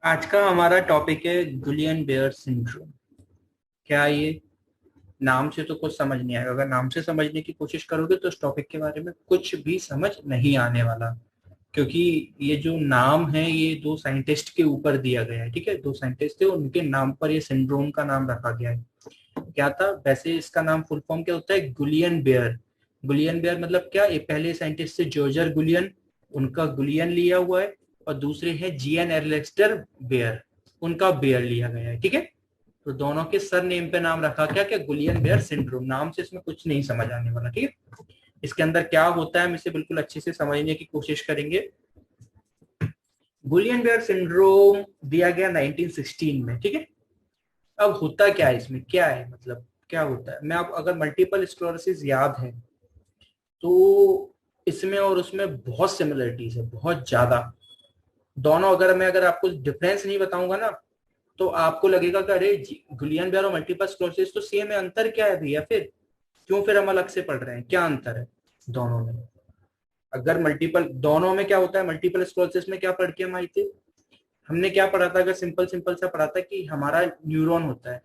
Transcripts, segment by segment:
आज का हमारा टॉपिक है गुलियन बेयर सिंड्रोम। क्या ये नाम से तो कुछ समझ नहीं आएगा। अगर नाम से समझने की कोशिश करोगे तो इस टॉपिक के बारे में कुछ भी समझ नहीं आने वाला, क्योंकि ये जो नाम है ये दो साइंटिस्ट के ऊपर दिया गया है। ठीक है, दो साइंटिस्ट थे, उनके नाम पर ये सिंड्रोम का नाम रखा गया है। क्या था वैसे इसका नाम, फुल फॉर्म क्या होता है? गुलियन बेयर। गुलियन बेयर मतलब क्या? ये पहले साइंटिस्ट थे जॉर्जर गुलियन, उनका गुलियन लिया हुआ है। और दूसरे हैं जीएन एलेक्जेंडर बेयर, उनका बेयर लिया गया है। ठीक है, तो दोनों के सर नेम पे नाम रखा क्या क्या गुलियन बेयर सिंड्रोम। नाम से इसमें कुछ नहीं समझ आने वाला। ठीक है, इसके अंदर क्या होता है हम इसे बिल्कुल अच्छे से समझने की कोशिश करेंगे। गुलियन बेयर सिंड्रोम दिया गया 1916 में। ठीक है, अब होता क्या है इसमें, क्या है मतलब क्या होता है? मैं आप अगर मल्टीपल स्क्लेरोसिस याद है तो इसमें और उसमें बहुत सिमिलरिटीज है, बहुत ज्यादा। दोनों अगर आपको डिफरेंस नहीं बताऊंगा ना तो आपको लगेगा कि अरे गुलियन बेयर और मल्टीपल स्क्लेरोसिस तो सेम है, अंतर क्या है भैया? फिर क्यों फिर हम अलग से पढ़ रहे हैं? क्या अंतर है दोनों में? अगर मल्टीपल दोनों में क्या होता है, मल्टीपल स्क्लेरोसिस में क्या पढ़ के हम आए थे? हमने क्या पढ़ा था? अगर सिंपल सिंपल सा पढ़ा था कि हमारा न्यूरॉन होता है।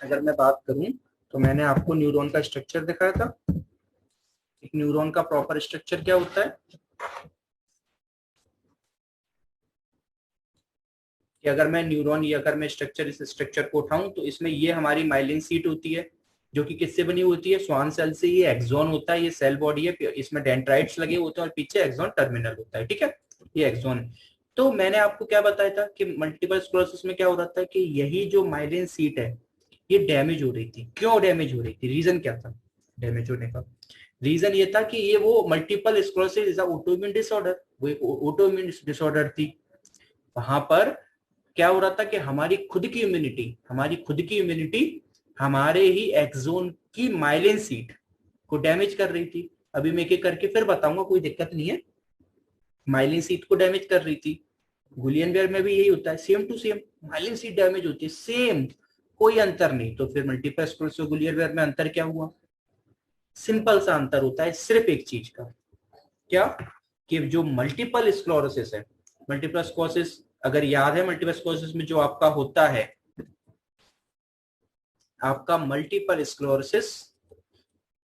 अगर मैं बात करूं तो मैंने आपको न्यूरॉन का स्ट्रक्चर दिखाया था। एक न्यूरॉन का प्रॉपर स्ट्रक्चर क्या होता है कि अगर मैं न्यूरॉन या अगर मैं स्ट्रक्चर, इस स्ट्रक्चर को उठाऊं तो इसमें ये हमारी माइलिन सीट होती है, जो कि किससे बनी होती है? स्वान सेल से। ये एक्सॉन होता है, ये सेल बॉडी है, इसमें डेंड्राइट्स लगे होते हैं और पीछे एक्सॉन टर्मिनल होता है। ठीक है, ये एक्सॉन है। तो मैंने आपको क्या बताया था कि मल्टीपल स्क्लेरोसिस में क्या हो रहा था कि यही जो माइलिन सीट है ये डैमेज हो रही थी। क्यों डैमेज हो रही थी? रीजन क्या था डैमेज होने का? रीजन ये था कि ये वो multiple sclerosis is autoimmune disorder, वो एक ऑटोइम्यून डिसऑर्डर थी। वहां पर क्या हो रहा था कि हमारी खुद की इम्यूनिटी हमारे ही एक्सोन की माइलिन सीट को डैमेज कर रही थी। अभी मैं एक एक करके फिर बताऊंगा, कोई दिक्कत नहीं है। माइलिन सीट को डैमेज कर रही थी। गुलियन बेयर में भी यही होता है, same to same. Myelin sheath damage होती है, सेम, कोई अंतर नहीं। तो फिर मल्टीपल स्क्लेरोसिस और गुलियन बेयर में अंतर क्या हुआ? सिंपल सा अंतर होता है सिर्फ एक चीज का। क्या? कि जो मल्टीपल स्क्लेरोसिस है, मल्टीपल स्क्लेरोसिस अगर याद है, मल्टीपल स्क्लेरोसिस में जो आपका होता है, आपका मल्टीपल स्क्लेरोसिस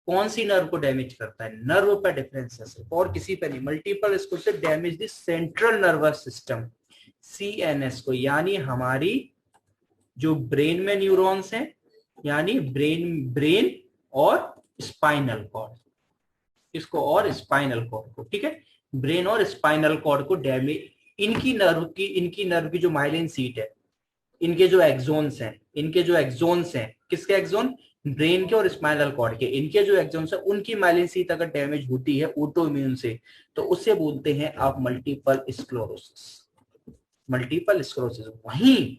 कौन सी नर्व को डैमेज करता है? नर्व पर डिफरेंस है सिर्फ, और किसी पे नहीं। Multiple sclerosis damage the central nervous system, CNS को, यानी हमारी जो ब्रेन में न्यूरॉन्स हैं, यानी ब्रेन ब्रेन और स्पाइनल कॉर्ड, इसको और स्पाइनल कॉर्ड को। ठीक है, ब्रेन और स्पाइनल कॉर्ड को डैमेज, इनकी नर्व की जो माइलिन सीट है, इनके जो एक्सोन्स हैं, किसके एक्सोन? ब्रेन के और स्पाइनल कॉर्ड के। इनके जो एक्सोन्स है उनकी माइलिन सीट अगर डैमेज होती है ऑटो इम्यून से तो उसे बोलते हैं आप मल्टीपल स्क्लेरोसिस। Multiple sclerosis. वहीं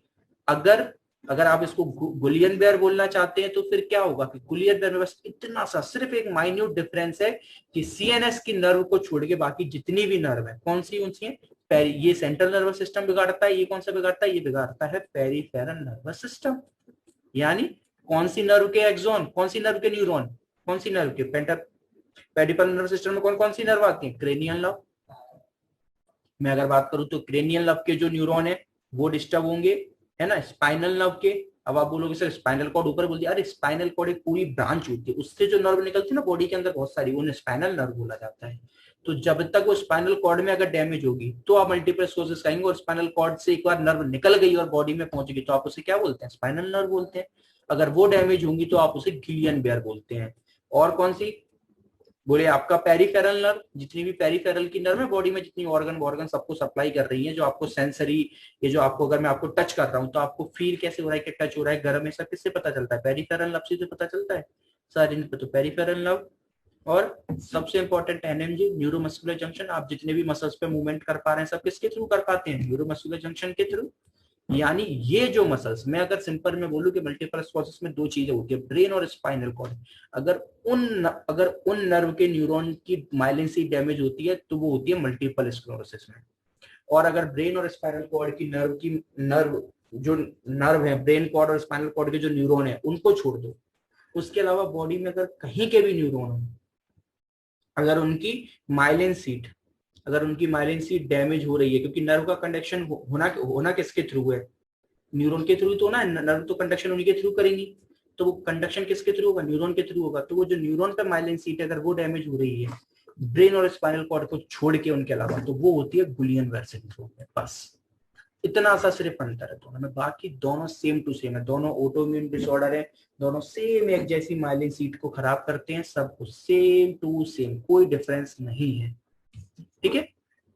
अगर अगर आप इसको गुलियन बेयर बोलना चाहते हैं तो फिर क्या होगा कि गुलियन बेयर में बस इतना सा सिर्फ एक माइन्यूट डिफरेंस है कि सीएनएस की नर्व को छोड़ के बाकी जितनी भी नर्व है, कौन सी उनसी है? ये सेंट्रल नर्वस सिस्टम बिगाड़ता है। ये कौन सा बिगाड़ता है? ये बिगाड़ता है पेरिफेरल नर्वस सिस्टम। यानी कौन सी नर्व के एक्सोन, कौन सी नर्व के न्यूरॉन, कौन सी नर्व के पेरिफेरल नर्वस सिस्टम में कौन कौन सी नर्व आती है? Cranial nerve. मैं अगर बात करूं तो क्रेनियल नर्व के जो न्यूरॉन है वो डिस्टर्ब होंगे, है ना। स्पाइनल नर्व के, अब आप बोलोगे सर स्पाइनल कॉर्ड ऊपर बोल दिया। अरे स्पाइनल कॉर्ड एक पूरी ब्रांच होती है, उससे जो नर्व निकलती है ना बॉडी के अंदर बहुत सारी, उन्हें स्पाइनल नर्व बोला जाता है। तो जब तक वो स्पाइनल कॉर्ड में अगर डैमेज होगी तो आप मल्टीपल स्क्लेरोसिस कहेंगे। और स्पाइनल कॉर्ड से एक बार नर्व निकल गई और बॉडी में पहुंच गई तो आप उसे क्या बोलते हैं? स्पाइनल नर्व बोलते हैं। अगर वो डैमेज होंगी तो आप उसे गिलियन बेयर बोलते हैं। और कौन सी? बोले आपका पेरिफेरल नर्व, जितनी भी पेरिफेरल की नर्व है बॉडी में, जितनी ऑर्गन ऑर्गन सबको सप्लाई कर रही है, जो आपको सेंसरी, ये जो आपको, अगर मैं आपको टच कर रहा हूं तो आपको फील कैसे हो रहा है कि टच हो रहा है, गर्म है, सब किससे पता चलता है? पेरिफेरल नर्व से तो पता चलता है सारी। तो पेरिफेरल नर्व। और सबसे इंपॉर्टेंट एनएमजी, न्यूरोमस्कुलर जंक्शन। आप जितने भी मसल्स पे मूवमेंट कर पा रहे हैं सब किसके थ्रू कर पाते हैं? न्यूरोमस्कुलर जंक्शन के थ्रू। यानी ये जो मसल्स, मैं अगर सिंपल में बोलूं कि मल्टीपल स्क्लेरोसिस में दो चीजें होती है, ब्रेन और स्पाइनल कॉर्ड। अगर उन नर्व के न्यूरॉन की माइलिन सी डैमेज होती है तो वो होती है मल्टीपल स्क्लेरोसिस में। और अगर ब्रेन और स्पाइनल कॉर्ड की नर्व जो नर्व है, ब्रेन कॉर्ड और स्पाइनल कॉर्ड के जो न्यूरॉन है उनको छोड़ दो, उसके अलावा बॉडी में अगर कहीं के भी न्यूरॉन हो, अगर उनकी माइलिन सीट अगर उनकी माइलिन सीट डैमेज हो रही है, क्योंकि नर्व का कंडक्शन होना किसके थ्रू है, न्यूरॉन के थ्रू तो ना, नर्व तो कंडक्शन उन्हीं के थ्रू करेंगी, तो वो कंडक्शन किसके थ्रू होगा, न्यूरॉन के थ्रू होगा। तो वो जो न्यूरॉन पे माइलिन सीट है अगर वो डैमेज हो रही है ब्रेन और स्पाइनल कॉर्ड को छोड़ के उनके अलावा, तो वो होती है गुलियन-बेयर सिंड्रोम में। बस इतना सा सिर्फ अंतर है दोनों में, बाकी दोनों सेम टू सेम है, दोनों ऑटोइम्यून डिसऑर्डर है, दोनों सेम एक जैसी माइलिन सीट को खराब करते हैं, सब कुछ सेम टू सेम, कोई डिफरेंस नहीं है। ठीक है,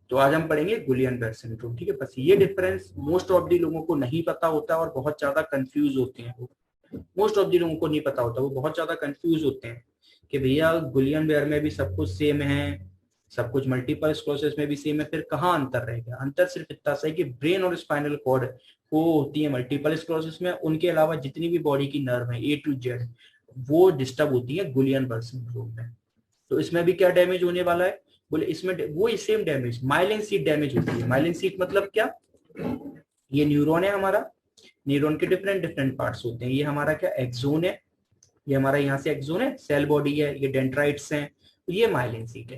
तो आज हम पढ़ेंगे गुलियन-बेयर सिंड्रोम। ठीक है, बस ये डिफरेंस मोस्ट ऑफ दी लोगों को नहीं पता होता और बहुत ज्यादा कंफ्यूज होते हैं वो, मोस्ट ऑफ दी लोगों को नहीं पता होता, वो बहुत ज्यादा कंफ्यूज होते हैं कि भैया गुलियन-बेयर में भी सब कुछ सेम है, सब कुछ मल्टीपल स्क्लेरोसिस में भी सेम है, फिर कहाँ अंतर रहेगा। अंतर सिर्फ इतना सा है कि ब्रेन और स्पाइनल कॉर्ड वो होती है मल्टीपल स्क्लेरोसिस में, उनके अलावा जितनी भी बॉडी की नर्व है A to Z वो डिस्टर्ब होती है गुलियन-बेयर सिंड्रोम में। तो इसमें भी क्या डैमेज होने वाला है, बोले इसमें वो same damage, myelin sheath damage होती है। माइलिन सीट मतलब क्या, ये न्यूरॉन है हमारा, न्यूरॉन के डिफरेंट डिफरेंट पार्ट्स होते हैं, ये हमारा क्या एक्सोन है, ये हमारा यहाँ से एक्सोन है, सेल बॉडी है, ये डेंड्राइट्स हैं, तो ये माइलिन सीट है।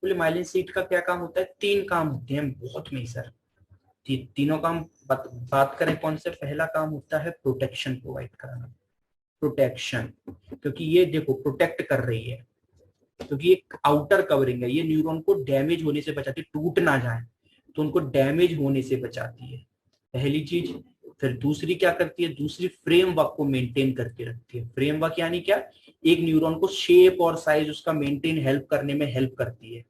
बोले माइलिन सीट का क्या काम होता है, 3 काम होते हैं बहुत में सर, तीनों काम बात करें कौन से, पहला काम होता है प्रोटेक्शन प्रोवाइड कराना, प्रोटेक्शन, क्योंकि ये देखो प्रोटेक्ट कर रही है, क्योंकि एक आउटर कवरिंग है, ये न्यूरॉन को डैमेज होने से बचाती है, टूट ना जाए तो उनको डैमेज होने से बचाती है, पहली चीज। फिर दूसरी क्या करती है, दूसरी फ्रेमवर्क को मेंटेन करके रखती है। फ्रेमवर्क यानी क्या, एक न्यूरॉन को शेप और साइज उसका मेंटेन हेल्प करने में हेल्प करती है।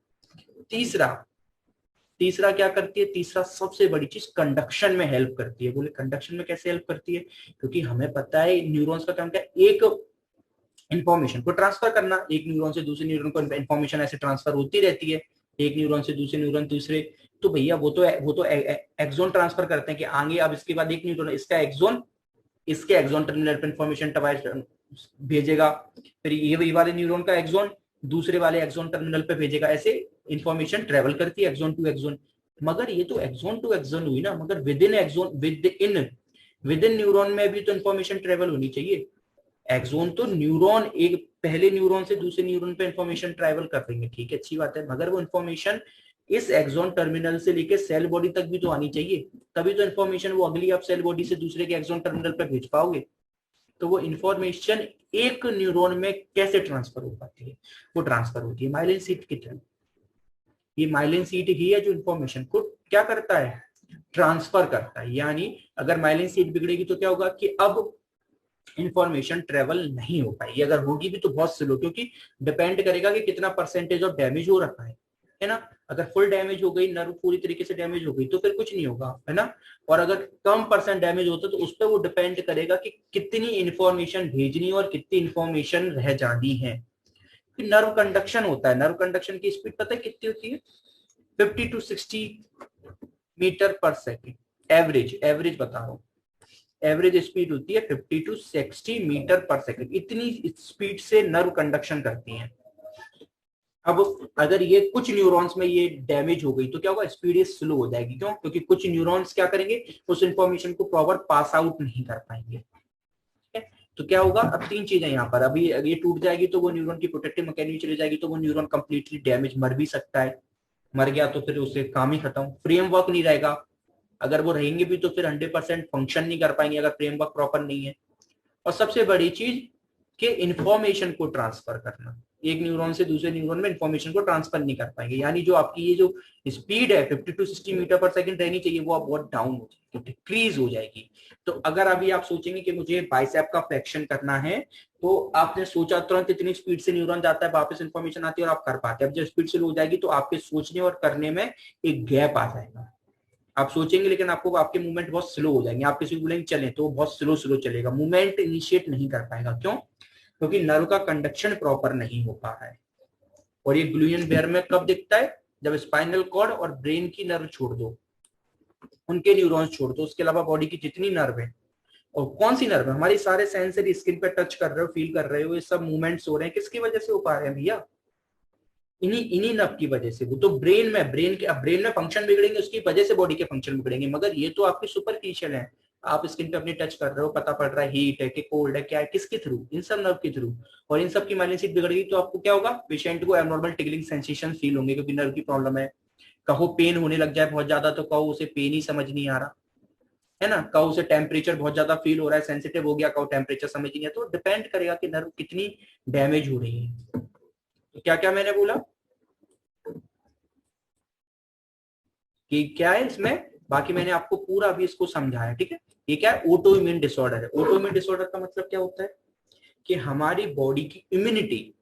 तीसरा क्या करती है, तीसरा सबसे बड़ी चीज कंडक्शन में हेल्प करती है। बोले कंडक्शन में कैसे हेल्प करती है, क्योंकि हमें पता है न्यूरॉन्स का काम क्या है, एक इंफॉर्मेशन को ट्रांसफर करना, एक न्यूरॉन से दूसरे न्यूरॉन को इंफॉर्मेशन ऐसे ट्रांसफर होती रहती है, एक न्यूरॉन से दूसरे न्यूरॉन तीसरे, तो भैया वो तो एक्सोन ट्रांसफर करते हैं कि आगे अब इसके बाद एक न्यूरॉन इसका एक्सोन इसके एक्सोन टर्मिनल पर इंफॉर्मेशन भेजेगा, फिर ये वाले न्यूरॉन का एक्सोन दूसरे वाले एक्सोन टर्मिनल पे भेजेगा, ऐसे इंफॉर्मेशन ट्रेवल करती है एक्सोन टू एक्सोन। मगर ये तो एक्सोन टू एक्सोन हुई ना, मगर within axon within neuron में भी तो इंफॉर्मेशन ट्रेवल होनी चाहिए। एक्सोन तो न्यूरॉन, एक पहले न्यूरॉन से दूसरे न्यूरॉन पे इंफॉर्मेशन ट्रैवल कर रही है, ठीक है अच्छी बात है, मगर वो इंफॉर्मेशन इस एक्सोन टर्मिनल से लेके सेल बॉडी तक भी तो आनी चाहिए, तभी तो इंफॉर्मेशन वो अगली आप सेल बॉडी से दूसरे के एक्सोन टर्मिनल पे भेज पाओगे। तो वो इंफॉर्मेशन एक न्यूरॉन में कैसे ट्रांसफर हो पाती है, वो ट्रांसफर होती है माइलिन सीट की थ्रू। ये माइलिन सीट ही है जो इंफॉर्मेशन को क्या करता है, ट्रांसफर करता है। यानी अगर माइलिन सीट बिगड़ेगी तो क्या होगा कि अब इंफॉर्मेशन ट्रेवल नहीं हो पाएगी, अगर होगी भी तो बहुत स्लो, क्योंकि डिपेंड करेगा कि कितना परसेंटेज ऑफ डैमेज हो रखा है ना। अगर फुल डैमेज हो गई, नर्व पूरी तरीके से डैमेज हो गई तो फिर कुछ नहीं होगा, है ना। और अगर कम परसेंट डैमेज होता तो उस पर वो डिपेंड करेगा कि कितनी इंफॉर्मेशन भेजनी और कितनी इंफॉर्मेशन रह जानी है। फिर नर्व कंडक्शन होता है, नर्व कंडक्शन की स्पीड पता है कितनी होती है, 50 to 60 मीटर पर सेकेंड, एवरेज बता रहा हूँ, एवरेज स्पीड होती है 50 to 60 मीटर पर सेकंड, इतनी स्पीड से नर्व कंडक्शन करती हैं। अब अगर ये कुछ न्यूरॉन्स में ये डैमेज हो गई तो क्या होगा, स्पीड ये स्लो हो जाएगी, क्यों, क्योंकि कुछ न्यूरॉन्स क्या करेंगे, उस इंफॉर्मेशन को प्रॉपर पास आउट नहीं कर पाएंगे। तो क्या होगा, अब 3 चीजें यहाँ पर, अभी ये टूट जाएगी तो वो न्यूरॉन की प्रोटेक्टिव मैकेनिज्म चली जाएगी, तो वो न्यूरॉन कंप्लीटली डैमेज, मर भी सकता है, मर गया तो फिर उसे काम ही खत्म, फ्रेमवर्क नहीं रहेगा, अगर वो रहेंगे भी तो फिर 100% फंक्शन नहीं कर पाएंगे अगर फ्रेमवर्क प्रॉपर नहीं है। और सबसे बड़ी चीज कि इंफॉर्मेशन को ट्रांसफर करना, एक न्यूरॉन से दूसरे न्यूरॉन में इंफॉर्मेशन को ट्रांसफर नहीं कर पाएंगे, यानी जो आपकी ये जो स्पीड है 50 to 60 मीटर पर सेकंड रहनी चाहिए, वो अब बहुत डाउन हो जाएगी, डिक्रीज हो जाएगी। तो अगर अभी आप सोचेंगे कि मुझे बाइसेप का फ्लेक्शन करना है, तो आपने सोचा तुरंत इतनी स्पीड से न्यूरॉन जाता है, वापस इंफॉर्मेशन आती है और आप कर पाते हैं। अब जब स्पीड स्लो हो जाएगी तो आपके सोचने और करने में एक गैप आ जाएगा, आप सोचेंगे लेकिन आपको आपके मूवमेंट बहुत स्लो हो जाएंगे, आप किसी को बोलेंगे चलें तो बहुत स्लो चलेगा, मूवमेंट इनिशिएट नहीं कर पाएगा, क्यों, क्योंकि नर्व का कंडक्शन प्रॉपर नहीं हो पा रहा है। और ये गुलियन-बेयर में कब दिखता है, जब स्पाइनल कॉर्ड और ब्रेन की नर्व छोड़ दो, उनके न्यूरॉन्स छोड़ दो, उसके अलावा बॉडी की जितनी नर्व है, और कौन सी नर्व है, हमारी सारे सेंसरी स्किन पे टच कर रहे हो, फील कर रहे हो, ये सब मूवमेंट्स हो रहे हैं, किसकी वजह से हो पा रहे हैं भैया, इन्हीं नर्व की वजह से। वो तो ब्रेन में फंक्शन बिगड़ेंगे, उसकी वजह से बॉडी के फंक्शन बिगड़ेंगे, मगर ये तो आपकी सुपरफिशियल है, आप स्किन पे अपनी टच कर रहे हो, पता पड़ रहा है हीट है कि कोल्ड है, क्या है, किसके थ्रू, इन सब नर्व के थ्रू। और इन सब की माइलिन शीट बिगड़ गई तो आपको क्या होगा, पेशेंट को एबनॉर्मल टिकलिंग सेंसेशन फील होंगे, क्योंकि नर्व की प्रॉब्लम है। कहो पेन होने लग जाए बहुत ज्यादा, तो कहो उसे पेन ही समझ नहीं आ रहा है ना, कहो उसे टेम्परेचर बहुत ज्यादा फील हो रहा है, सेंसिटिव हो गया, कहो टेम्परेचर समझ नहीं है। तो डिपेंड करेगा कि नर्व कितनी डैमेज हो रही है। तो क्या क्या मैंने बोला कि क्या है इसमें, बाकी मैंने आपको पूरा अभी इसको समझाया, ठीक है। ये क्या है, ऑटो इम्यून डिसऑर्डर है। ऑटो इम्यून डिसऑर्डर का मतलब क्या होता है कि हमारी बॉडी की इम्यूनिटी,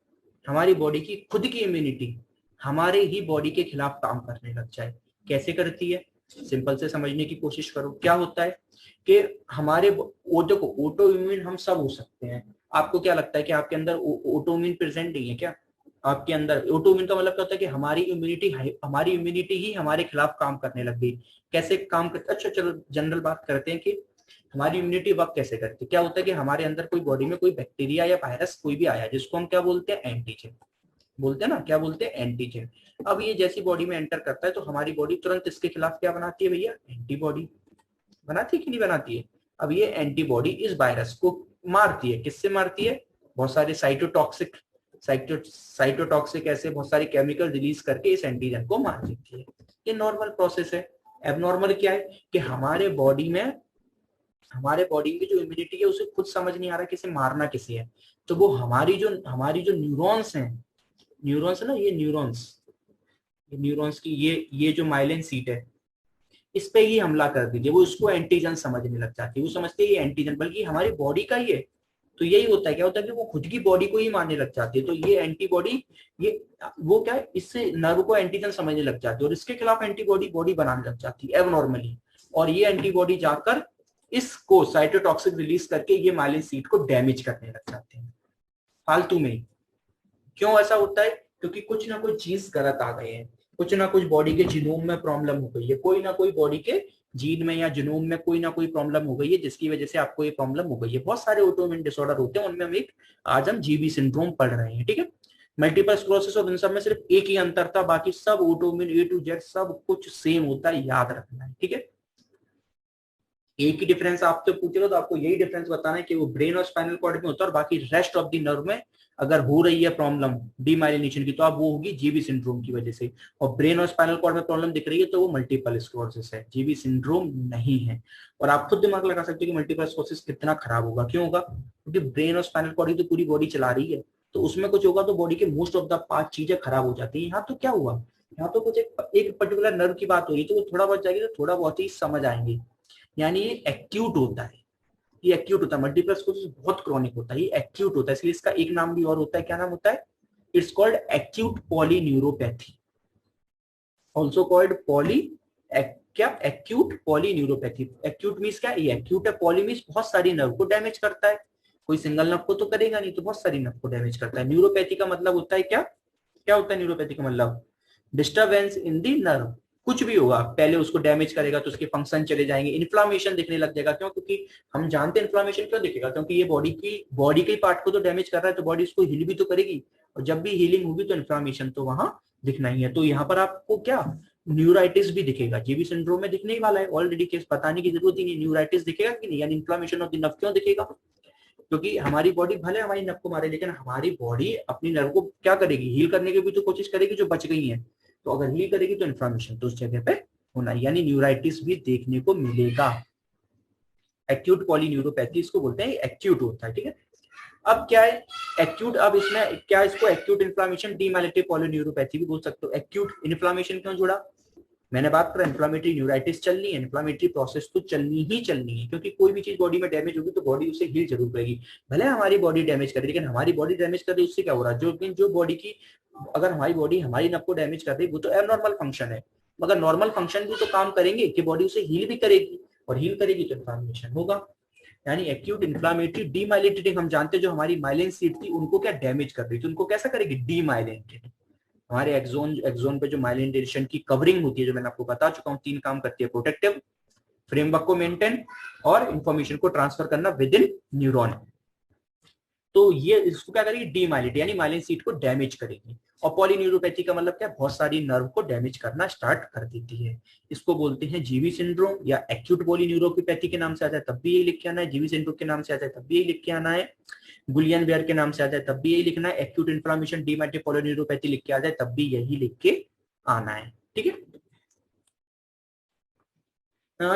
हमारी बॉडी की खुद की इम्यूनिटी हमारे ही बॉडी के खिलाफ काम करने लग जाए। कैसे करती है, सिंपल से समझने की कोशिश करो। क्या होता है कि हमारे देखो, ऑटो इम्यून हम सब हो सकते हैं। आपको क्या लगता है कि आपके अंदर ऑटो इम्यून प्रेजेंट नहीं है क्या? आपके अंदर ऑटो इम्यून का मतलब क्या होता है कि हमारी इम्यूनिटी ही हमारे खिलाफ काम करने लग गई। कैसे काम करते, अच्छा चलो जनरल बात करते हैं कि हमारी इम्यूनिटी वर्क कैसे करती है। क्या होता है कि हमारे अंदर कोई बॉडी में कोई बैक्टीरिया या वायरस कोई भी आया, जिसको हम क्या बोलते हैं, एंटीजन बोलते हैं ना, क्या बोलते हैं, एंटीजन। अब ये जैसी बॉडी में एंटर करता है तो हमारी बॉडी तुरंत इसके खिलाफ क्या बनाती है भैया, एंटीबॉडी बनाती है कि नहीं बनाती है। अब ये एंटीबॉडी इस वायरस को मारती है। किससे मारती है, बहुत सारे साइटोटॉक्सिक ऐसे बहुत सारे केमिकल रिलीज करके इस एंटीजन को मार देती है। ये नॉर्मल प्रोसेस है। एबनॉर्मल क्या है कि हमारे बॉडी की जो इम्यूनिटी है उसे खुद समझ नहीं आ रहा किसे मारना किसे है। तो वो हमारी जो न्यूरॉन्स हैं, न्यूरॉन्स है ना, ये न्यूरॉन्स की ये जो माइलिन सीट है, इस पे ही हमला कर दीजिए। वो उसको एंटीजन समझने लग जाती है, वो समझते हैं ये एंटीजन बल्कि हमारी बॉडी का ही है। तो यही होता है, क्या होता है कि वो खुद की बॉडी को ही मारने लग जाती है। तो ये एंटीबॉडी, ये वो क्या है, इससे नर्व को एंटीजन समझने लग जाती है और इसके खिलाफ एंटीबॉडी बॉडी बनाने लग जाती है एबनॉर्मली। और ये एंटीबॉडी जाकर इसको साइटोटॉक्सिक रिलीज करके ये माइलिन सीट को डैमेज करने लग जाते हैं फालतू में। क्यों ऐसा होता है, क्योंकि कुछ ना कुछ चीज गलत आ गए हैं, कुछ ना कुछ बॉडी के जीनोम में प्रॉब्लम हो गई है, कोई ना कोई बॉडी के जीन में या जीनोम में कोई ना कोई प्रॉब्लम हो गई है, जिसकी वजह से आपको ये प्रॉब्लम हो गई है। बहुत सारे ऑटोइम्यून डिसऑर्डर होते हैं, उनमें आज हम जीबी सिंड्रोम पढ़ रहे हैं, ठीक है। मल्टीपल स्क्लेरोसिस और इन सब में सिर्फ एक ही अंतर था, बाकी सब ऑटोइम्यून ए टू जेड सब कुछ सेम होता है, याद रखना है, ठीक है। एक ही डिफरेंस आपसे पूछेगा तो आपको यही डिफरेंस बताना है कि वो ब्रेन और स्पाइनल कॉर्ड में होता है और बाकी रेस्ट ऑफ द नर्व में अगर हो रही है प्रॉब्लम डीमाइलिनेशन की तो अब वो होगी जीबी सिंड्रोम की वजह से। और ब्रेन और स्पाइनल कॉर्ड में प्रॉब्लम दिख रही है तो वो मल्टीपल स्क्लेरोसिस है, जीबी सिंड्रोम नहीं है। और आप खुद दिमाग लगा सकते हो कि मल्टीपल स्क्लेरोसिस कितना खराब होगा, क्यों होगा, क्योंकि ब्रेन और स्पाइनल कॉर्ड तो पूरी बॉडी चला रही है, तो उसमें कुछ होगा तो बॉडी के मोस्ट ऑफ द पार्ट चीजें खराब हो जाती है। यहाँ तो क्या हुआ, यहाँ तो कुछ एक पर्टिकुलर नर्व की बात हो रही है तो वो थोड़ा बहुत जाएगी तो थोड़ा बहुत ही समझ आएंगे। यानी ये एक्यूट होता है, ये एक्यूट होता है। मल्टीपल स्क्लेरोसिस बहुत क्रॉनिक होता है, ये एक्यूट होता है, इसलिए इसका एक नाम भी और होता है। क्या नाम होता है, it's called acute polyneuropathy, also called क्या, एक्यूट पॉलीन्यूरोपैथी। एक्यूट मीन्स क्या, ये एक्यूट है, पॉली मीन्स बहुत सारी नर्व को डैमेज करता है, कोई सिंगल नर्व को तो करेगा नहीं, तो बहुत सारी नर्व को डैमेज करता है। न्यूरोपैथी का मतलब होता है क्या, क्या होता है न्यूरोपैथी का मतलब, डिस्टर्बेंस इन दी नर्व। कुछ भी होगा पहले उसको डैमेज करेगा तो उसके फंक्शन चले जाएंगे, इन्फ्लामेशन दिखने लग जाएगा। क्यों, क्योंकि हम जानते हैं इन्फ्लामेशन क्यों दिखेगा, क्योंकि ये बॉडी के पार्ट को तो डैमेज कर रहा है, तो बॉडी उसको हील भी तो करेगी, और जब भी हीलिंग होगी तो इन्फ्लामेशन तो वहां दिखना ही है। तो यहाँ पर आपको क्या, न्यूराइटिस भी दिखेगा, जीबी सिंड्रोम में दिखने ही वाला है ऑलरेडी, केस बताने की जरूरत ही नहीं। न्यूराइटिस दिखेगा कि नहीं, यानी इन्फ्लामेशन ऑफ द नर्व क्यों दिखेगा, क्योंकि हमारी बॉडी भले हमारी नर्व को मारे लेकिन हमारी बॉडी अपनी नर्व को क्या करेगी, हील करने की भी तो कोशिश करेगी जो बच गई है। तो अगर हील करेगी तो इन्फ्लामेशन तो उस जगह पे होना, यानी न्यूराइटिस भी देखने को मिलेगा। एक्यूट पॉलीन्यूरोपैथी इसको बोलते हैं, एक्यूट होता है, ठीक है। अब क्या है एक्यूट, अब इसमें क्या, इसको एक्यूट इन्फ्लामेशन डीमाइलेटिव पॉलीन्यूरोपैथी भी बोल सकते हो। एक्यूट इन्फ्लामेशन क्यों जुड़ा, मैंने बात करा इन्फ्लामेटरी न्यूराइटिस चलनी है, इन्फ्लामेटरी प्रोसेस तो चलनी ही चलनी है, क्योंकि कोई भी चीज बॉडी में डैमेज होगी तो बॉडी उसे हील जरूर करेगी। भले हमारी बॉडी डैमेज करे लेकिन हमारी बॉडी डैमेज कर रही है उससे क्या हो रहा है, जो बॉडी की, अगर हमारी बॉडी हमारी नर्व को डैमेज कर रही है वो तो एबनॉर्मल फंक्शन है, मगर नॉर्मल फंक्शन भी तो काम करेंगे कि बॉडी उसे हील भी करेगी, और हील करेगी तो इन्फ्लामेशन होगा। यानी एक्यूट इन्फ्लामेटरी डीमाइलेटेड, हम जानते हैं जो हमारी माइलिन सीट थी उनको क्या डैमेज कर रही थी, उनको कैसा करेगी, डीमाइलेटेड। हमारे एक्सोन पे जो माइलिनेशन की कवरिंग होती है, जो मैंने आपको बता चुका हूँ, 3 काम करती है, प्रोटेक्टिव, फ्रेमवर्क को मेंटेन और इंफॉर्मेशन को ट्रांसफर करना विद इन न्यूरॉन। तो ये इसको क्या करेगी, डीमाइलेट, यानी माइलिन सीट को डैमेज करेगी। और पॉलीन्यूरोपैथी का मतलब क्या, बहुत सारी नर्व को डैमेज करना स्टार्ट कर देती है। इसको बोलते हैं जीवी सिंड्रोम या एक्यूट पॉलीन्यूरोपैथी के नाम से आता है तब भी यही लिख के आना है, जीवी सिंड्रोम के नाम से आता है तब भी यही लिख के आना है, गुलियन बेयर के नाम से आता है तब भी यही लिखना है, एक्यूट इन्फ्लामेशन डीमैटिक पॉलीन्यूरोपैथी लिख के आ जाए तब भी यही लिख के आना है। ठीक है।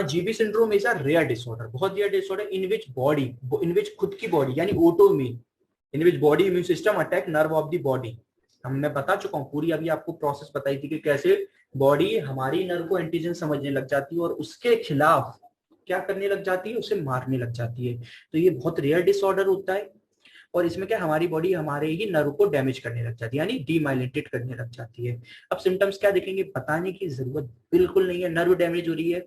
GB syndrome is a rare disorder, बहुत rare disorder in which body, in which खुद की बॉडी यानी autoimmune, in which body immune system attack nerve of the body. हमने बता चुका हूँ पूरी, अभी आपको प्रोसेस बताई थी कि कैसे बॉडी हमारी नर्व को एंटीजन समझने लग जाती है और उसके खिलाफ क्या करने लग जाती है, उसे मारने लग जाती है। तो ये बहुत रेयर डिसऑर्डर होता है और इसमें क्या हमारी बॉडी हमारे ही नर्व को डैमेज करने लग जाती है यानी डीमाइलिनेटेड करने लग जाती है। अब सिम्टम्स क्या दिखेंगे, बताने की जरूरत बिल्कुल नहीं है। नर्व डैमेज हो रही है,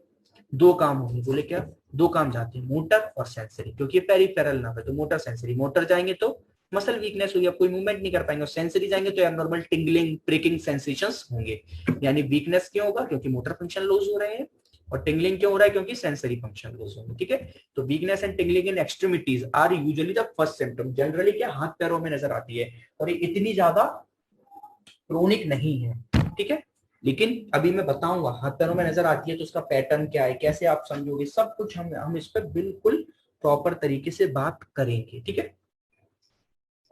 दो काम होंगे, बोले क्या, दो काम जाते हैं, मोटर और सेंसरी, क्योंकि ये पेरिफेरल नर्व है तो मोटर सेंसरी। मोटर जाएंगे तो मसल वीकनेस होगी, आप कोई मूवमेंट नहीं कर पाएंगे, और सेंसरी जाएंगे तो एबनॉर्मल टिंगलिंग प्रिकिंग सेंसेशंस होंगे। यानी वीकनेस क्यों होगा, क्योंकि मोटर फंक्शन लूज हो रहे हैं, और टिंगलिंग क्यों हो रहा है, क्योंकि सेंसरी फंक्शन लूज होंगे। ठीक है, तो weakness and tingling in extremities are usually the first symptom. Generally क्या हाथ पैरों में नजर आती है और ये इतनी ज्यादा क्रोनिक नहीं है। ठीक है, लेकिन अभी मैं बताऊंगा हाथ पैरों में नजर आती है तो उसका पैटर्न क्या है, कैसे आप समझोगे, सब कुछ हम इस पर बिल्कुल प्रॉपर तरीके से बात करेंगे। ठीक है,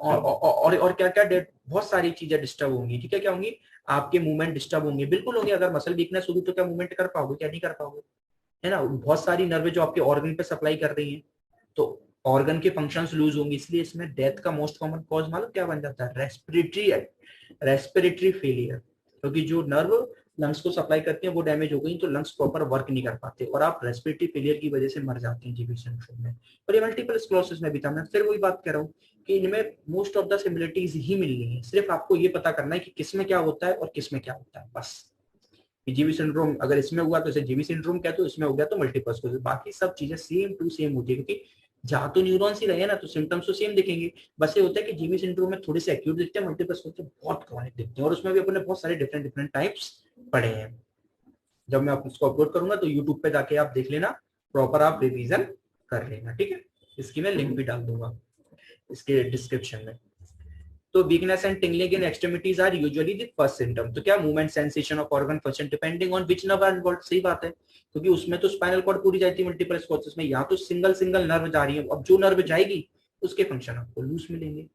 और क्या क्या बहुत सारी चीजें डिस्टर्ब होंगी। ठीक है, क्या होंगी, आपके मूवमेंट डिस्टर्ब होंगे, बिल्कुल होंगे। अगर मसल वीकनेस होगी तो क्या मूवमेंट कर पाओगे, क्या नहीं कर पाओगे, है ना। बहुत सारी नर्व जो आपके ऑर्गन पे सप्लाई कर रही है तो ऑर्गन के फंक्शंस लूज होंगे। इसलिए इसमें डेथ का मोस्ट कॉमन कॉज मालूम क्या बन जाता है, रेस्पिरेटरी फेलियर, क्योंकि जो नर्व लंग्स को सप्लाई करते हैं वो डैमेज हो गई तो लंग्स प्रॉपर वर्क नहीं कर पाते और आप रेस्पिरेटरी फेलियर की वजह से मर जाते हैं जीबी सिंड्रोम में। और ये मल्टीपल स्क्लेरोसिस में भी था। मैं फिर वही बात कर रहा हूँ कि इनमें मोस्ट ऑफ द सिमिलरिटीज ही मिलनी है, सिर्फ आपको ये पता करना है कि किसमें क्या होता है और किसमें क्या होता है, बस। जीवी सिंड्रोम अगर इसमें हुआ तो इसे जीवी सिंड्रोम कहते हो, इसमें हो गया तो मल्टीपल स्क्लेरोसिस। बाकी सब चीजें सेम टू सेम होती है, क्योंकि जहां तो न्यूरॉन्स ही रहे ना तो सिम्टम्स तो सेम दिखेंगे। बस ये होता है कि जीवी सिंड्रोम में थोड़े से एक्यूट दिखते हैं, मल्टीपल स्क्लेरोसिस बहुत क्रॉनिक दिखते हैं, और उसमें भी अपने बहुत सारे डिफरेंट डिफरेंट टाइप्स पढ़े हैं। जब मैं उसको अपलोड करूंगा तो यूट्यूब पे जाके आप देख लेना, प्रॉपर आप रिवीजन कर लेना। ठीक है, इसकी मैं लिंक भी डाल दूंगा इसके डिस्क्रिप्शन में। तो weakness and tingling in extremities are usually the first symptom. तो क्या movement sensation of organ function depending on which nerve are involved, सही बात है, क्योंकि उसमें तो स्पाइनल कॉर्ड पूरी जाती है मल्टीपल स्क्लेरोसिस में, यहाँ तो सिंगल सिंगल नर्व जा रही है। अब जो नर्व जाएगी उसके फंक्शन आपको लूज मिलेंगे।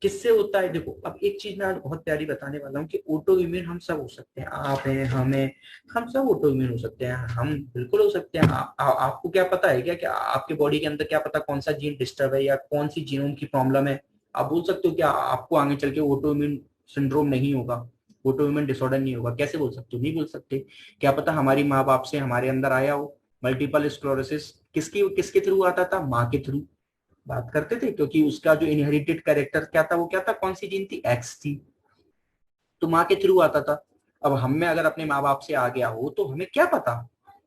किससे होता है, देखो अब एक चीज मैं आज बहुत प्यारी बताने वाला हूँ कि ऑटो इम्यून हम सब हो सकते हैं, आप हैं, हमें, हम सब ऑटो इम्यून हो सकते हैं, हम बिल्कुल हो सकते हैं। आपको क्या पता है क्या कि आपके बॉडी के अंदर क्या पता कौन सा जीन डिस्टर्ब है या कौन सी जीनोम की प्रॉब्लम है। आप बोल सकते हो कि आपको आगे चल के ऑटो इम्यून सिंड्रोम नहीं होगा, ऑटो इम्यून डिसऑर्डर नहीं होगा, कैसे बोल सकते हो, नहीं बोल सकते। क्या पता हमारी माँ बाप से हमारे अंदर आया हो। मल्टीपल स्क्लेरोसिस किसके थ्रू आता था, माँ के थ्रू बात करते थे, क्योंकि उसका जो इनहेरिटेड कैरेक्टर क्या था, वो क्या था, कौन सी जीन थी, एक्स थी, तो माँ के थ्रू आता था। अब हम में अगर अपने माँ बाप से आ गया हो तो हमें क्या पता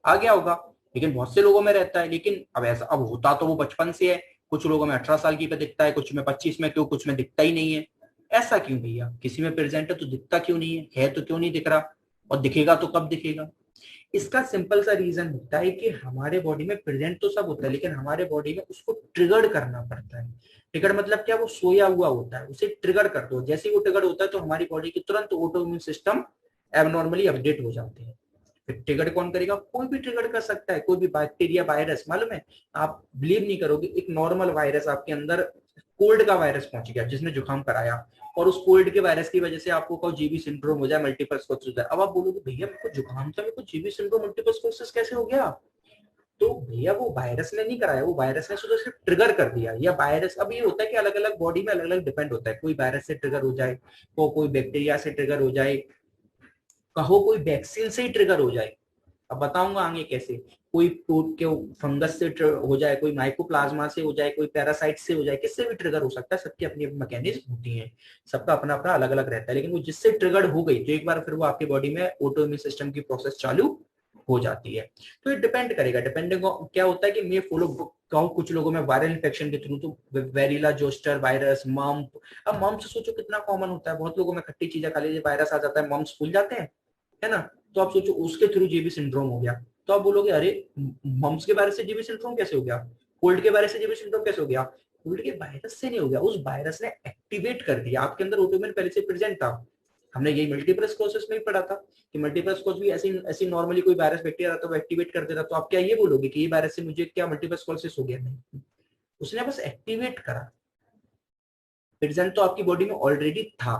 आ गया होगा, लेकिन बहुत से लोगों में रहता है। लेकिन अब ऐसा अब होता तो वो बचपन से है, कुछ लोगों में 18 साल की पे दिखता है, कुछ में 25 में, क्यों कुछ में दिखता ही नहीं है। ऐसा क्यों भैया, किसी में प्रेजेंट है तो दिखता क्यों नहीं है तो क्यों नहीं दिख रहा, और दिखेगा तो कब दिखेगा। इसका सिंपल सा रीजन होता है कि हमारे बॉडी में प्रेजेंट तो सब होता है, लेकिन हमारे बॉडी में उसको ट्रिगर करना पड़ता है। ट्रिगर मतलब क्या, वो सोया हुआ होता है, उसे ट्रिगर कर दो, जैसे ही वो ट्रिगर होता है तो हमारी बॉडी की तुरंत auto immune system abnormally update हो जाते हैं। फिर ट्रिगर कौन करेगा, कोई भी ट्रिगर कर सकता है, कोई भी बैक्टीरिया वायरस। मालूम है, आप बिलीव नहीं करोगे, एक नॉर्मल वायरस आपके अंदर, कोल्ड का वायरस पहुंच गया जिसने जुकाम कराया, और उस कोल्ड के वायरस की वजह से आपको कहो जीबी सिंड्रोम हो जाए, मल्टीपल स्क्लेरोसिस हो जाए। अब आप बोलोगे भैया मेरे को जुकाम था, मेरे को जीबी सिंड्रोम मल्टीपल स्क्लेरोसिस कैसे हो गया। तो भैया वो वायरस ने नहीं कराया, वो वायरस ने सिर्फ ट्रिगर कर दिया। या वायरस, अब ये होता है कि अलग अलग बॉडी में अलग अलग डिपेंड होता है, कोई वायरस से ट्रिगर हो जाए, कोई बैक्टीरिया से ट्रिगर हो जाए, कहो कोई वैक्सीन से ही ट्रिगर हो जाए। अब बताऊंगा आगे कैसे, कोई के फंगस से हो जाए, कोई माइकोप्लाज्मा से हो जाए, कोई पैरासाइट से हो जाए, किससे भी ट्रिगर हो सकता है। सबकी अपनी अपनी मैकेनिज्म होती है, सबका अपना अपना अलग अलग रहता है। लेकिन वो जिससे ट्रिगर्ड हो गई तो एक बार फिर वो आपकी बॉडी में ऑटो इम्यून सिस्टम की प्रोसेस चालू हो जाती है। तो ये डिपेंड करेगा, डिपेंडिंग क्या होता है कि मैं फॉलो कहूँ कुछ लोगों में वायरल इन्फेक्शन के थ्रू, तो वेरिला जोस्टर वायरस, मम्प। अब मम्प से सोचो कितना कॉमन होता है, बहुत लोगों में खट्टी चीजें खा लीजिए वायरस आ जाता है, मम्प्स फूल जाते हैं, है ना। तो आप सोचो उसके थ्रू जीबी सिंड्रोम हो गया, तो आप बोलोगे अरे मम्स के वायरस से जीबी सिंड्रोम कैसे हो गया, कोल्ड के वायरस से जीबी सिंड्रोम कैसे हो गया। कोल्ड के वायरस से नहीं हो गया, उस वायरस ने एक्टिवेट कर दिया, आपके अंदर ऑटोइम्यून पहले से प्रेजेंट था, हमने यही मल्टीपल स्क्लेरोसिस में भी पढ़ा था कि मल्टीपल स्क्लेरोसिस भी ऐसी ऐसी नॉर्मली कोई वायरस बैक्टीरिया रहता है वो एक्टिवेट कर देता, तो आप क्या ये बोलोगे कि ये वायरस से मुझे क्या मल्टीपल स्क्लेरोसिस हो गया? नहीं, उसने बस एक्टिवेट करा, प्रेजेंट तो आपकी बॉडी में ऑलरेडी था।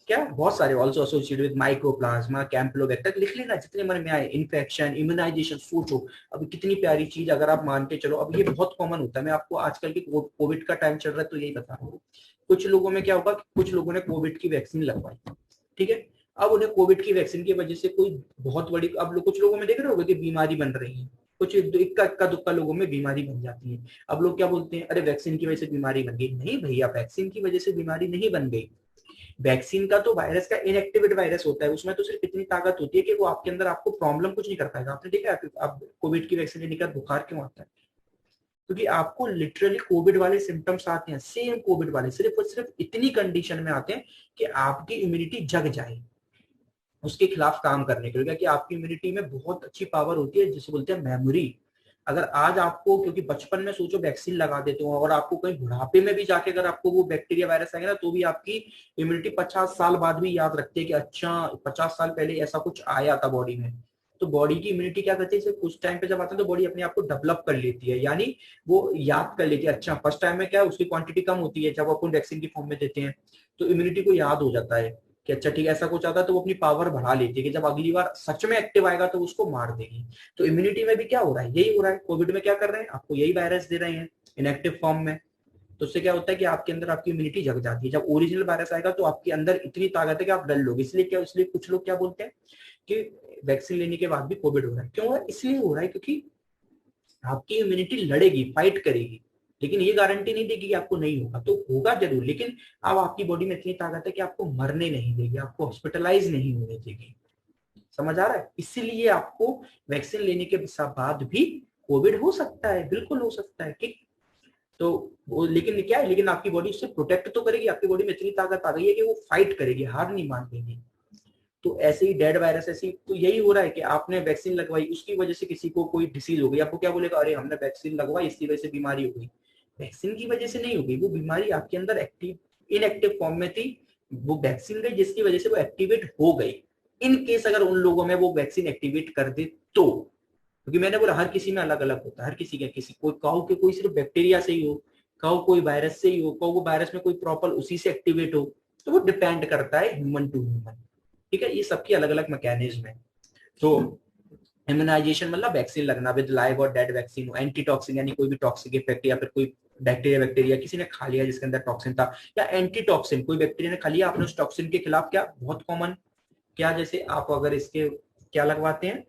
क्या बहुत सारे ऑल्सो एसोसिएटेड विद माइक्रोप्लाज्मा, कैंपलोबैक्टर, लिख लेना जितने मन में आए, इन्फेक्शन, इम्यूनाइजेशन, सोचो अब कितनी प्यारी चीज अगर आप मान के चलो। अब ये बहुत कॉमन होता है, मैं आपको आजकल के कोविड का टाइम चल रहा है तो यही बता रहा हूँ। कुछ लोगों में क्या होगा, कुछ लोगों ने कोविड की वैक्सीन लगवाई, ठीक है, अब उन्हें कोविड की वैक्सीन की वजह से कोई बहुत बड़ी, अब कुछ लोगों में देख रहे होगे कि बीमारी बन रही है, कुछ इक्का दुक्का लोगों में बीमारी बन जाती है। अब लोग क्या बोलते हैं, अरे वैक्सीन की वजह से बीमारी बन गई। नहीं भैया, वैक्सीन की वजह से बीमारी नहीं बन गई। वैक्सीन का तो वायरस का इनएक्टिवेट वायरस होता है, उसमें तो सिर्फ इतनी ताकत होती है कि वो आपके अंदर आपको प्रॉब्लम कुछ नहीं कर पाएगा। आपने देखा है आप कोविड की वैक्सीन लेने के बाद बुखार क्यों आता है? क्योंकि आपको लिटरली कोविड वाले सिम्टम्स आते हैं, सेम कोविड वाले, सिर्फ और सिर्फ इतनी कंडीशन में आते हैं कि आपकी इम्यूनिटी जग जाए उसके खिलाफ काम करने के लिए, कि आपकी इम्यूनिटी में बहुत अच्छी पावर होती है जिसे बोलते हैं मेमोरी। अगर आज आपको, क्योंकि बचपन में सोचो वैक्सीन लगा देते हो और आपको कहीं बुढ़ापे में भी जाके अगर आपको वो बैक्टीरिया वायरस आएगा ना, तो भी आपकी इम्यूनिटी 50 साल बाद भी याद रखती है कि अच्छा 50 साल पहले ऐसा कुछ आया था बॉडी में। तो बॉडी की इम्यूनिटी क्या करती है, सिर्फ कुछ टाइम पे जब आता है तो बॉडी अपने आप को डेवलप कर लेती है, यानी वो याद कर लेती है। अच्छा फर्स्ट टाइम में क्या है, उसकी क्वांटिटी कम होती है जब अपन वैक्सीन की फॉर्म में देते हैं, तो इम्यूनिटी को याद हो जाता है कि अच्छा ठीक है ऐसा कुछ आता है, तो वो अपनी पावर बढ़ा लेती है कि जब अगली बार सच में एक्टिव आएगा तो उसको मार देगी। तो इम्यूनिटी में भी क्या हो रहा है, यही हो रहा है। कोविड में क्या कर रहे हैं, आपको यही वायरस दे रहे हैं इनएक्टिव फॉर्म में, तो उससे क्या होता है कि आपके अंदर आपकी इम्यूनिटी जग जाती है। जब ओरिजिनल वायरस आएगा तो आपके अंदर इतनी ताकत है कि आप डर लोगे। इसलिए कुछ लोग क्या बोलते हैं कि वैक्सीन लेने के बाद भी कोविड हो रहा है। क्यों हो रहा है? इसलिए हो रहा है क्योंकि आपकी इम्यूनिटी लड़ेगी, फाइट करेगी, लेकिन ये गारंटी नहीं देगी कि आपको नहीं होगा, तो होगा जरूर, लेकिन अब आपकी बॉडी में इतनी ताकत है कि आपको मरने नहीं देगी, आपको हॉस्पिटलाइज नहीं होने देगी। समझ आ रहा है? इसीलिए आपको वैक्सीन लेने के बाद भी कोविड हो सकता है, बिल्कुल हो सकता है, ठीक। तो वो लेकिन क्या है, लेकिन आपकी बॉडी उससे प्रोटेक्ट तो करेगी, आपकी बॉडी में इतनी ताकत आ गई है कि वो फाइट करेगी, हार नहीं मान देगी। तो ऐसे ही डेड वायरस, ऐसी तो यही हो रहा है कि आपने वैक्सीन लगवाई, उसकी वजह से किसी को कोई डिसीज हो गई, आपको क्या बोलेगा, अरे हमने वैक्सीन लगवाई इसकी वजह से बीमारी हो गई। वैक्सीन की वजह से नहीं हो गई, वो बीमारी आपके अंदर एक्टिव इनएक्टिव फॉर्म में थी, वो वैक्सीन गई जिसकी वजह से वो एक्टिवेट हो गई। इन केस अगर उन लोगों में वो वैक्सीन एक्टिवेट कर दे तो, क्योंकि मैंने बोला हर किसी में अलग अलग होता है, हर किसी का, किसी कोई कहो कि कोई सिर्फ बैक्टीरिया से ही हो, कहो कोई वायरस से ही हो, कहो वो वायरस में कोई प्रॉपर उसी से एक्टिवेट हो, तो वो डिपेंड करता है ह्यूमन टू ह्यूमन, ठीक है। ये सबकी अलग अलग मैकेनिज्म है। तो इम्यूनाइजेशन मतलब वैक्सीन लगना विद लाइव और डेड वैक्सीन, एंटीटॉक्सिन यानी कोई भी टॉक्सिक इफेक्ट, या फिर कोई बैक्टीरिया किसी ने खा लिया जिसके अंदर टॉक्सिन था, या एंटीटॉक्सिन कोई बैक्टीरिया ने खा लिया, आपने उस टॉक्सिन के खिलाफ क्या, बहुत कॉमन क्या, जैसे आप अगर इसके क्या लगवाते हैं,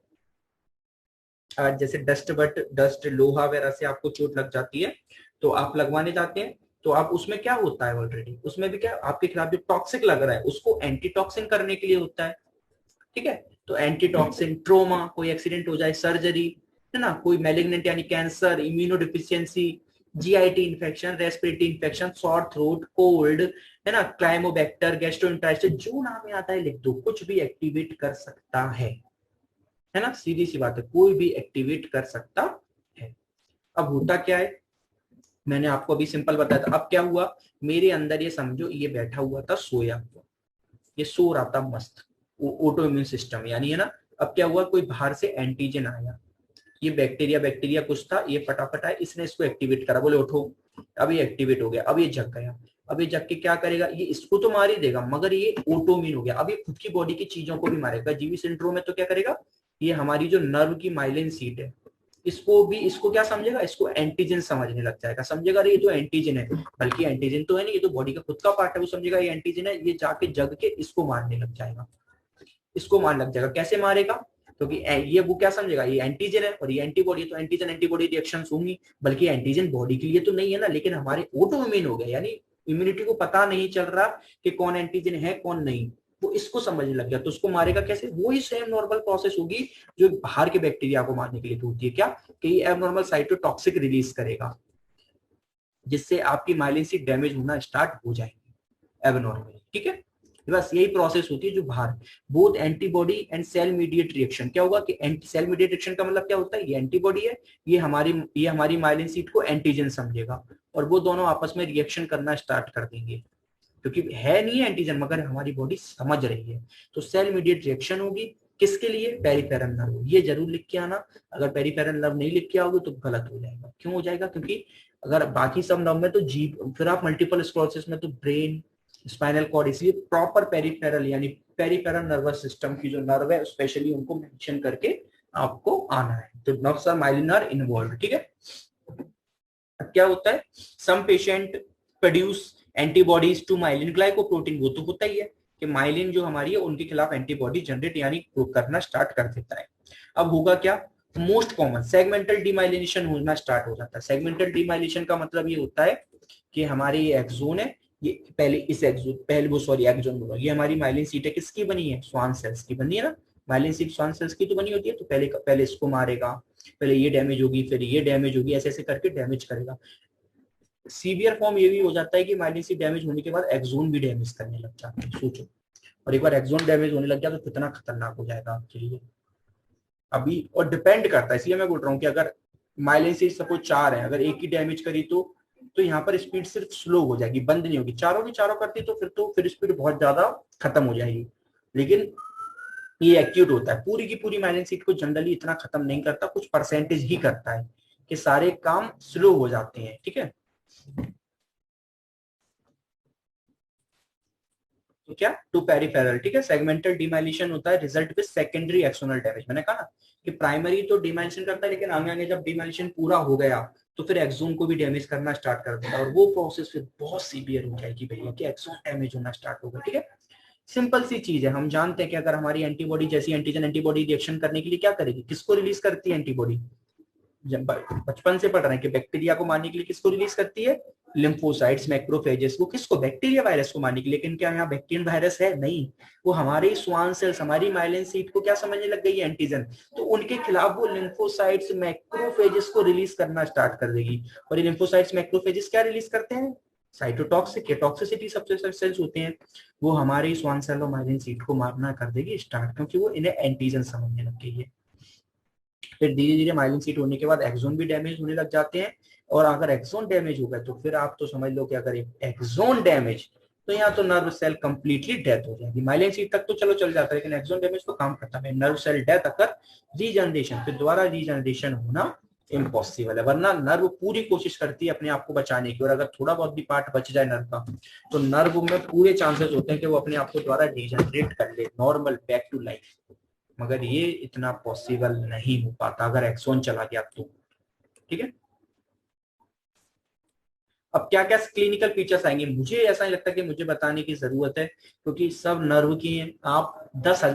जैसे डस्ट लोहा वगैरह से आपको चोट लग जाती है तो आप लगवाने जाते हैं, तो आप उसमें क्या होता है, ऑलरेडी उसमें भी क्या आपके खिलाफ जो टॉक्सिक लग रहा है उसको एंटीटॉक्सिन करने के लिए होता है, ठीक है। तो एंटीटॉक्सिन, ट्रोमा, कोई एक्सीडेंट हो जाए, सर्जरी, है ना, कोई मैलिग्नेंट यानी cancer, immunodeficiency, GIT infection, respiratory infection, sore throat, cold, है ना, क्लाइमोबैक्टर, गैस्ट्रोइंटेस्टाइटिस, जो नाम में आता है लिख दो, कुछ भी एक्टिवेट कर सकता है ना, सीधी सी बात है, कोई भी एक्टिवेट कर सकता है। अब होता क्या है, मैंने आपको अभी सिंपल बताया था। अब क्या हुआ, मेरे अंदर ये समझो, ये बैठा हुआ था, सोया हुआ, ये सो रहा था मस्त, ऑटो इम्यून सिस्टम यानी, है ना। अब क्या हुआ, कोई बाहर से एंटीजन आया, ये बैक्टीरिया कुछ था, ये फटाफट आया, इसने इसको एक्टिवेट करा, बोले उठो, अब ये एक्टिवेट हो गया, अब ये जग गया। अब ये जग के क्या करेगा, ये इसको तो मार ही देगा, मगर ये ऑटोइम्यून हो गया, अब ये खुद की बॉडी की चीजों को भी मारेगा। जीवी सिंड्रोम में तो क्या करेगा, ये हमारी जो नर्व की माइलिन सीट है, इसको क्या समझेगा, इसको एंटीजन समझने लग जाएगा, समझेगा अरे ये तो एंटीजन है, बल्कि एंटीजन तो है नहीं, ये तो बॉडी का खुद का पार्ट है, वो समझेगा ये एंटीजन है, ये जाके जग के इसको मारने लग जाएगा, इसको मारने लग जाएगा। कैसे मारेगा, क्योंकि ये वो क्या समझेगा, ये एंटीजन है और ये एंटीबॉडी है, तो एंटीजन एंटीबॉडी रिएक्शंस होंगी, बल्कि एंटीजन बॉडी के लिए तो नहीं है ना, लेकिन हमारे ऑटोइम्यून हो गया, यानी इम्यूनिटी को पता नहीं चल रहा कि कौन एंटीजन है कौन नहीं, वो इसको समझने लग गया, तो उसको मारेगा कैसे, वही सेम नॉर्मल प्रोसेस होगी जो बाहर के बैक्टीरिया को मारने के लिए होती है, क्या कि ये एबनॉर्मल साइटोटॉक्सिक रिलीज करेगा, जिससे आपकी माइलिन सीट डैमेज होना स्टार्ट हो जाएगी एबनॉर्मली, ठीक है। बस यही प्रोसेस होती है जो बाहर, both antibody and cell mediate reaction. क्या होगा कि एंटी सेल मीडिएट रिएक्शन का मतलब क्या होता है, ये एंटीबॉडी है, ये हमारी माइलिन सीट को एंटीजन समझेगा, और वो दोनों आपस में रिएक्शन करना स्टार्ट कर देंगे, क्योंकि है नहीं है एंटीजन मगर हमारी बॉडी समझ रही है। तो सेल मीडिएट रिएक्शन होगी किसके लिए, पेरिफेरल नर्व। ये जरूर लिख के आना, अगर पेरिफेरल नर्व नहीं लिख के आओगे तो गलत हो जाएगा। क्यों हो जाएगा, क्योंकि अगर बाकी सब नर्व में तो जी, फिर आप मल्टीपल स्क्लेरोसिस में तो ब्रेन, स्पाइनल कॉर्ड, इसलिए प्रॉपर पेरिफेरल यानी पेरिफेरल नर्वस सिस्टम की जो नर्व है स्पेशली उनको मेंशन करके आपको आना है। तो nerves are myelin are involve, ठीक है। क्या होता है, some patient produce antibodies to myelin glycoprotein, वो तो होता ही है कि माइलिन जो हमारी है उनके खिलाफ एंटीबॉडी जनरेट यानी करना स्टार्ट कर देता है। अब होगा क्या, मोस्ट कॉमन सेगमेंटल डीमाइलिनेशन होना स्टार्ट हो जाता है। सेगमेंटल डीमाइलिनेशन का मतलब ये होता है कि हमारे ये एक्सोन है, ये पहले इस एक्सोन, पहले वो सॉरी एक्सोन बोला, ये हमारी माइलिन सीट है, किसकी बनी है, स्वान सेल्स की बनी है ना। माइलिन सीट स्वान सेल्स की तो बनी होती है, तो पहले इसको मारेगा, पहले ये डैमेज होगी, फिर ये डैमेज होगी, ऐसे ऐसे करके डैमेज करेगा। सीवियर फॉर्म ये भी हो जाता है कि माइलिन सीट डैमेज होने के बाद एक्सोन भी डैमेज करने लग जाते हैं, सोचो। और एक बार एक्सोन डैमेज होने लग गया तो कितना खतरनाक हो जाएगा आपके लिए अभी। और डिपेंड करता है, इसलिए मैं बोल रहा हूँ कि अगर माइलिन सीट सपोज 4 है, अगर एक ही डैमेज करी तो यहाँ पर स्पीड सिर्फ स्लो हो जाएगी, बंद नहीं होगी। चारों की चारों करती तो फिर स्पीड बहुत ज्यादा खत्म हो जाएगी। लेकिन ये एक्यूट होता है, पूरी की पूरी माइलिन सीट को जनरली इतना खत्म नहीं करता, कुछ परसेंटेज ही करता है कि सारे काम स्लो हो जाते हैं, ठीक है। तो क्या, टू पेरिफेरल, ठीक है। सेगमेंटल डिमाइलिशन होता है result with secondary axonal damage. मैंने कहा ना कि प्राइमरी तो डिमाइलिशन करता है, लेकिन आगे आगे जब डिमाइलिशन पूरा हो गया तो फिर एक्सोन को भी डैमेज करना स्टार्ट कर देगा, और वो प्रोसेस फिर बहुत सीवियर हो जाएगी भैया कि एक्सोन डैमेज होना स्टार्ट होगा, ठीक है। सिंपल सी चीज है, हम जानते हैं कि अगर हमारी एंटीबॉडी जैसी एंटीजन एंटीबॉडी रिएक्शन करने के लिए क्या करेगी, किसको रिलीज करती है एंटीबॉडी, जब बचपन से पढ़ रहे हैं कि बैक्टीरिया को मारने के लिए किसको रिलीज करती है, लिम्फोसाइट्स, मैक्रोफेजेस, वो किसको, बैक्टीरिया वायरस को मारने के लिए। लेकिन क्या यहाँ बैक्टीरियन वायरस है, नहीं, वो हमारे स्वान सेल्स, हमारी माइलिन सीट को क्या समझने लग गई है, एंटीजन। तो उनके खिलाफ वो लिम्फोसाइट्स, मैक्रोफेजेस को रिलीज करना स्टार्ट कर देगी। और ये लिम्फोसाइट्स, मैक्रोफेजेस क्या रिलीज करते हैं, साइटोटॉक्सिक, टॉक्सिसिटी सबसे सेल्स होते हैं, वो हमारे स्वान सेल और माइलिन सीट को मारना कर देगी स्टार्ट, क्योंकि वो इन्हें एंटीजन समझने लग गई है। फिर धीरे धीरे माइलिन सीट होने के बाद एक्सोन भी डैमेज होने लग जाते हैं। और अगर एक्सोन डैमेज हो गया तो फिर आप तो समझ लो कि अगर एक्सोन डैमेज, तो यहाँ तो नर्व सेल कंप्लीटली डेथ हो जाएगी। माइलिन सीट तक तो चलो चल जाता है, लेकिन एक्सोन डैमेज तो काम खत्म है। नर्व सेल डेथ अगर रीजनरेशन, फिर दोबारा रीजनरेशन होना इम्पॉसिबल है। वरना नर्व पूरी कोशिश करती है अपने आप को बचाने की, और अगर थोड़ा बहुत भी पार्ट बच जाए नर्व का, तो नर्व में पूरे चांसेस होते हैं कि वो अपने आप को दोबारा रीजनरेट कर ले, नॉर्मल बैक टू लाइफ। मगर ये इतना पॉसिबल नहीं हो पाता अगर एक्सोन चला गया तो, ठीक है। अब क्या क्या क्लिनिकल फीचर्स आएंगे, मुझे ऐसा नहीं लगता कि मुझे बताने की जरूरत है, क्योंकि सब नर्व की हैं। आप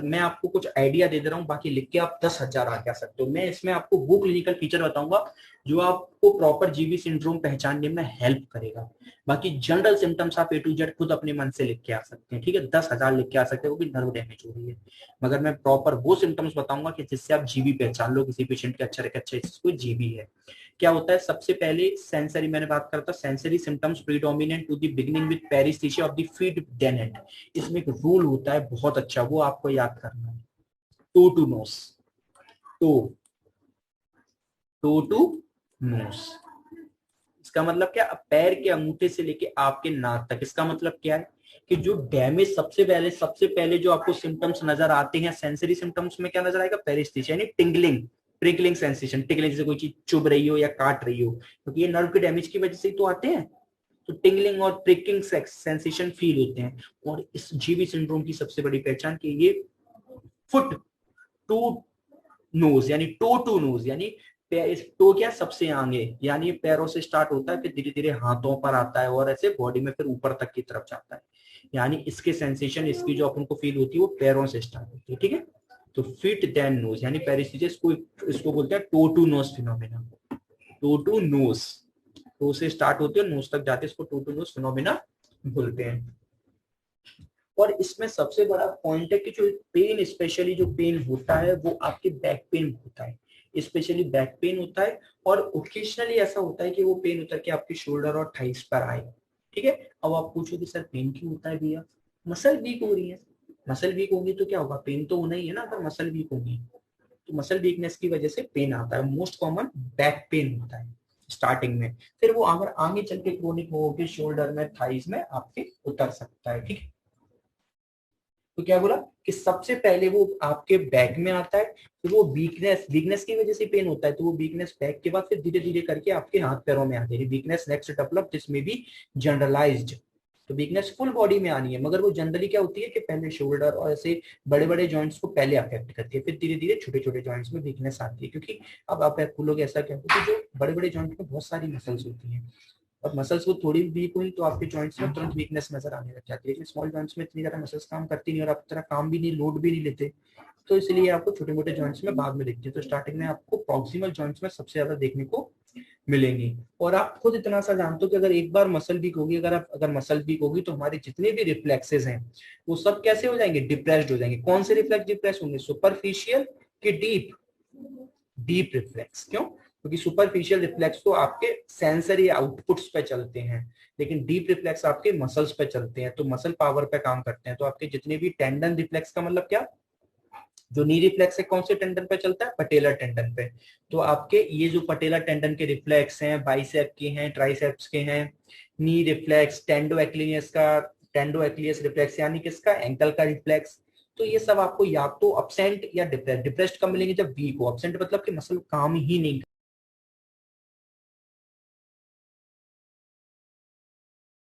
मैं आपको कुछ आइडिया दे दे रहा हूँ, बाकी लिख के आप 10,000 आ सकते हो। मैं इसमें आपको वो क्लिनिकल फीचर बताऊंगा जो आपको प्रॉपर जीबी सिंड्रोम पहचानने में हेल्प करेगा। बाकी जनरल सिम्टम्स आप A to Z खुद अपने मन से लिख के आ सकते हैं, ठीक है। 10,000 लिख के आ सकते हैं, वो भी नर्व डैमेज हो रही है। मगर मैं प्रॉपर वो सिम्टम्स बताऊंगा कि जिससे आप जीबी पहचान लो किसी पेशेंट के, अच्छा कोई जीबी है। क्या होता है, सबसे पहले सेंसरी, मैंने बात करता sensory symptoms predominant to the beginning with paresthesia of the feet डेनेट। इसमें एक रूल होता है बहुत अच्छा, वो आपको याद करना है, toe to nose, toe toe to nose. इसका मतलब क्या, पैर के अंगूठे से लेके आपके नाक तक। इसका मतलब क्या है कि जो डैमेज सबसे पहले जो आपको सिम्टम्स नजर आते हैं सेंसरी सिम्टम्स में, क्या नजर आएगा, पेरिस्थीसिया यानी टिंगलिंग, प्रिकलिंग सेंसेशन, टिंगलिंग जैसे कोई चीज चुभ रही हो या काट रही हो, क्योंकि ये नर्व के डैमेज की वजह से ही तो आते हैं। तो टिंगलिंग और प्रिकिंग सेंसेशन फील होते हैं। और इस जीबी सिंड्रोम की सबसे बड़ी पहचान कि ये फुट टू नोज यानी टो टू नोज यानी टो क्या, सबसे आगे, यानी पैरों से स्टार्ट होता है, फिर धीरे धीरे हाथों पर आता है, और ऐसे बॉडी में फिर ऊपर तक की तरफ जाता है। यानी इसके सेंसेशन, इसकी जो अपन को फील होती है वो पैरों से स्टार्ट होती है, ठीक है। तो फिट देन नोज यानी पेरिस्थीसिस को, इसको बोलते हैं toe to nose phenomena. Toe to nose, toe से स्टार्ट होती है नोज तक जाते हैं, इसको टो टू नोज फिनोमेना बोलते हैं। और इसमें सबसे बड़ा पॉइंट है कि जो पेन, स्पेशली जो पेन होता है वो आपके बैक पेन होता है, स्पेशली बैक पेन होता है। और ओकेजनली ऐसा होता है कि वो पेन उतर के आपके शोल्डर और थाइस पर आए, ठीक है। अब आप पूछोगे सर पेन क्यों होता है भैया, मसल वीक हो रही है। मसल वीक होगी तो क्या होगा, पेन तो होना ही है ना। अगर मसल वीक होगी तो मसल वीकनेस की वजह से पेन आता है, मोस्ट कॉमन बैक पेन होता है। स्टार्टिंग में, फिर वो अगर आगे चल के क्रोनिक हो के शोल्डर में, थाइज में आपके उतर सकता है। ठीक है, तो क्या बोला कि सबसे पहले वो आपके बैक में आता है, फिर वो वीकनेस की वजह से पेन होता है, तो वो वीकनेस बैक के बाद फिर धीरे धीरे करके आपके हाथ पैरों में आती है। वीकनेस नेक्स्ट डेवलप दिस में बी जनरलाइज्ड। तो वीकनेस फुल बॉडी में आनी है, मगर वो जनरली क्या होती है कि पहले शोल्डर और ऐसे बड़े बड़े जॉइंट्स को पहले अफेक्ट करती है, फिर धीरे धीरे छोटे छोटे जॉइंट्स में वीकनेस आती है। क्योंकि अब आप बोलोगे ऐसा क्या होता है कि जो बड़े बड़े जॉइंट में बहुत सारी मसल्स होती हैं, और मसल्स वो थोड़ी वीक हुई तो आपके जॉइंट्स में तुरंत वीकनेस नजर आने लग जाती है। लेकिन स्मॉल जॉइंट्स में इतनी ज्यादा मसल्स काम करती नहीं और आप इतना काम भी नहीं, लोड भी नहीं लेते, तो इसलिए आपको छोटे मोटे जॉइंट्स में बाद में दिखते हैं। तो स्टार्टिंग में आपको प्रॉक्सिमल जॉइंट्स में सबसे ज्यादा देखने को मिलेंगी। और आप खुद इतना सा जानते हो कि अगर एक बार मसल वीक होगी, अगर मसल वीक होगी तो हमारे जितने भी रिफ्लेक्सेस हैं वो सब कैसे हो जाएंगे, डिप्रेस्ड हो जाएंगे। कौन से रिफ्लेक्स डिप्रेस होंगे, सुपरफिशियल कि डीप? Deep reflex. क्यों? क्योंकि सुपरफिशियल रिफ्लेक्स तो आपके सेंसरी आउटपुट्स पे चलते हैं, लेकिन डीप रिफ्लेक्स आपके मसल्स पे चलते हैं, तो मसल पावर पे काम करते हैं। तो आपके जितने भी टेंडन रिफ्लेक्स का मतलब क्या, जो नी रिफ्लेक्स है कौन से टेंडन पे चलता है, पटेलर टेंडन पे। तो आपके ये जो पटेलर टेंडन के रिफ्लेक्स हैं, बाइसेप के हैं, ट्राइसेप्स के हैं, नी रिफ्लेक्स, टेंडो एक्लियस रिफ्लेक्स यानी किसका, एंकल का रिफ्लेक्स। तो ये सब आपको या तो अपसेंट या डिप्रेस्ड कब मिलेंगे, जब वीक हो। अपसेंट मतलब कि मसल काम ही नहीं